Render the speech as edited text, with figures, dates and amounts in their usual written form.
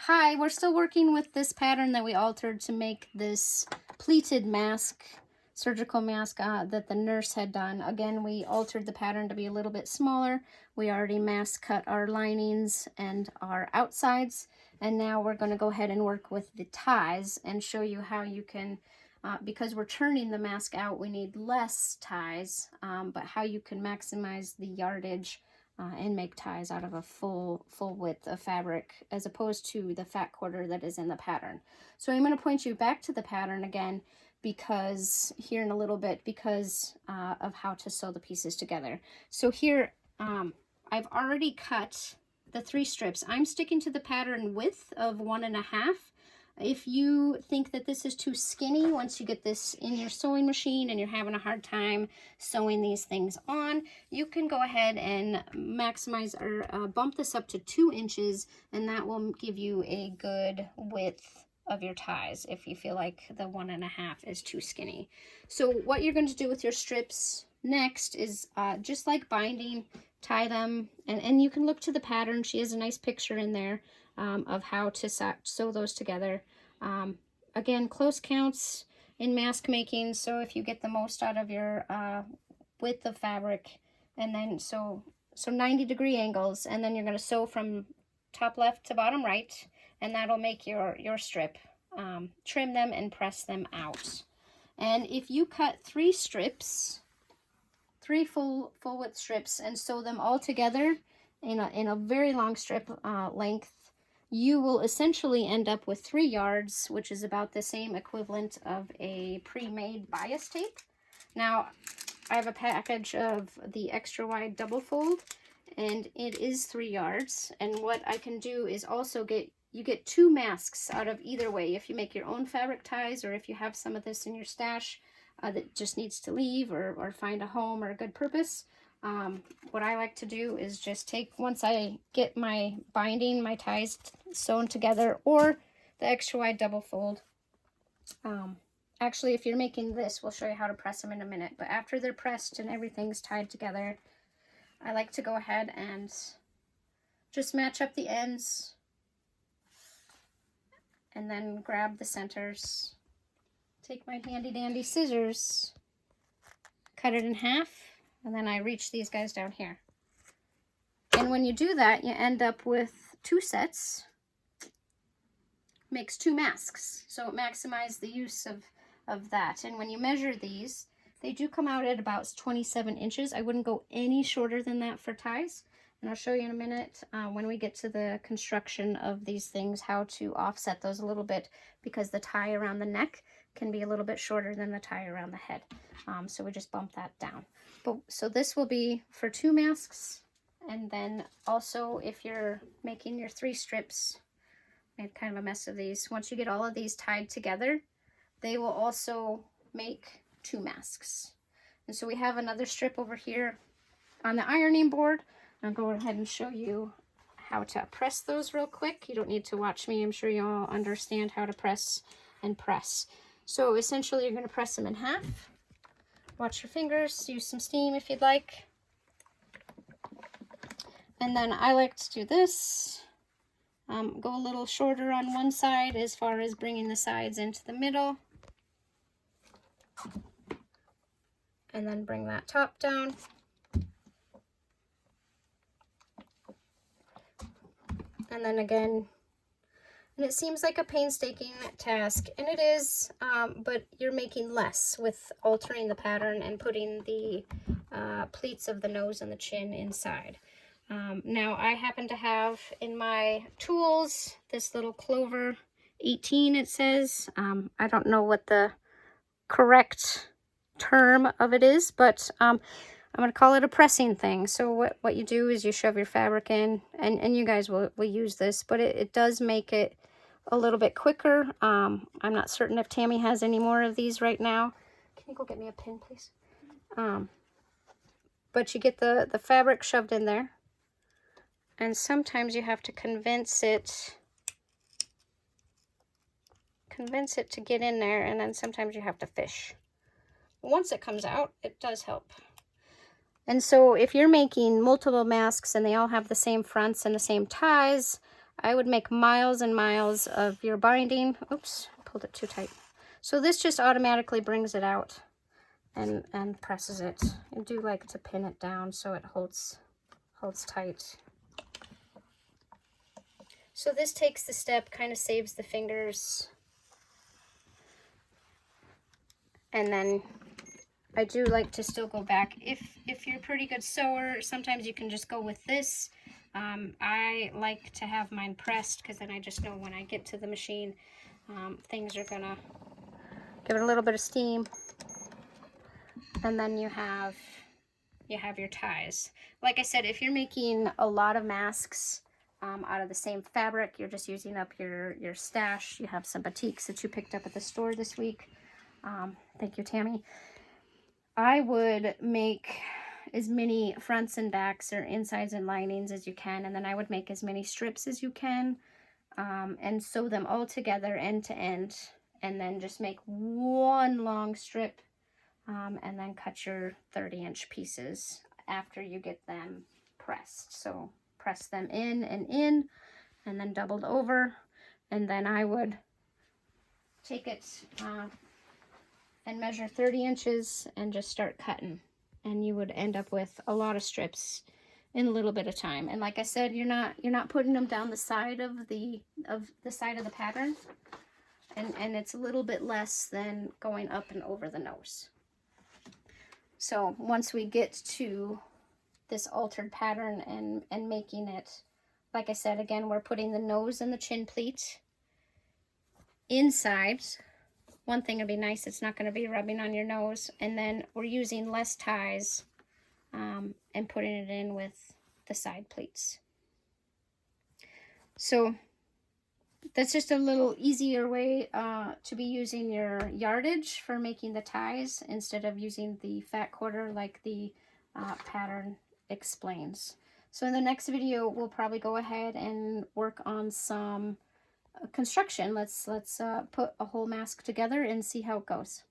Hi, we're still working with this pattern that we altered to make this pleated mask, surgical mask that the nurse had done. Again, we altered the pattern to be a little bit smaller. We already mask cut our linings and our outsides, and now we're going to go ahead and work with the ties and show you how you can, because we're turning the mask out, we need less ties, but how you can maximize the yardage and make ties out of a full width of fabric as opposed to the fat quarter that is in the pattern. So I'm going to point you back to the pattern again because here in a little bit because of how to sew the pieces together. So here I've already cut the 3 strips. I'm sticking to the pattern width of 1.5. If you think that this is too skinny, once you get this in your sewing machine and you're having a hard time sewing these things on, you can go ahead and maximize or bump this up to 2 inches, and that will give you a good width of your ties if you feel like the 1.5 is too skinny. So what you're going to do with your strips next is just like binding, tie them, and you can look to the pattern. She has a nice picture in there of how to sew those together. Again, close counts in mask making, so if you get the most out of your width of fabric, and then so 90-degree angles, and then you're going to sew from top left to bottom right, and that'll make your strip. Trim them and press them out. And if you cut 3 strips, 3 full width strips, and sew them all together in a very long strip length, you will essentially end up with 3 yards, which is about the same equivalent of a pre-made bias tape. Now, I have a package of the extra wide double fold, and it is 3 yards. And what I can do is also you get 2 masks out of either way. If you make your own fabric ties, or if you have some of this in your stash that just needs to leave or find a home or a good purpose. What I like to do is just take, once I get my binding, my ties sewn together, or the extra wide double fold. Actually, if you're making this, we'll show you how to press them in a minute, but after they're pressed and everything's tied together, I like to go ahead and just match up the ends and then grab the centers. Take my handy dandy scissors, cut it in half, and then I reach these guys down here. And when you do that, you end up with 2 sets. Makes 2 masks, so it maximizes the use of that. And when you measure these, they do come out at about 27 inches. I wouldn't go any shorter than that for ties. And I'll show you in a minute when we get to the construction of these things how to offset those a little bit, because the tie around the neck can be a little bit shorter than the tie around the head. So we just bump that down. So this will be for 2 masks. And then also if you're making your 3 strips, I made kind of a mess of these. Once you get all of these tied together, they will also make 2 masks. And so we have another strip over here on the ironing board. I'll go ahead and show you how to press those real quick. You don't need to watch me. I'm sure you all understand how to press and press. So essentially you're going to press them in half. Watch your fingers. Use some steam if you'd like. And then I like to do this. Go a little shorter on one side as far as bringing the sides into the middle. And then bring that top down. And then again, and it seems like a painstaking task, and it is, but you're making less with altering the pattern and putting the pleats of the nose and the chin inside. Now I happen to have in my tools this little Clover 18, it says. I don't know what the correct term of it is, but I'm going to call it a pressing thing. So what you do is you shove your fabric in, and you guys will use this, but it does make it a little bit quicker. I'm not certain if Tammy has any more of these right now. Can you go get me a pin, please? But you get the fabric shoved in there, and sometimes you have to convince it to get in there, and then sometimes you have to fish. Once it comes out, it does help. And so if you're making multiple masks and they all have the same fronts and the same ties, I would make miles and miles of your binding. Oops, pulled it too tight. So this just automatically brings it out and presses it. I do like to pin it down so it holds tight. So this takes the step, kind of saves the fingers. And then I do like to still go back. If you're a pretty good sewer, sometimes you can just go with this. I like to have mine pressed because then I just know when I get to the machine, things are gonna give it a little bit of steam. And then you have your ties. Like I said, if you're making a lot of masks out of the same fabric, you're just using up your stash. You have some batiks that you picked up at the store this week. Thank you, Tammy. I would make as many fronts and backs or insides and linings as you can, and then I would make as many strips as you can, and sew them all together end to end, and then just make one long strip, and then cut your 30-inch pieces after you get them pressed. So press them in, and then doubled over, and then I would take it and measure 30 inches and just start cutting, and you would end up with a lot of strips in a little bit of time. And like I said, you're not putting them down the side of the side of the pattern, and it's a little bit less than going up and over the nose. So once we get to this altered pattern and making it, like I said, again, we're putting the nose and the chin pleat inside. One thing would be nice, it's not going to be rubbing on your nose. And then we're using less ties and putting it in with the side pleats. So that's just a little easier way to be using your yardage for making the ties instead of using the fat quarter like the pattern explains. So in the next video, we'll probably go ahead and work on some construction. Let's put a whole mask together and see how it goes.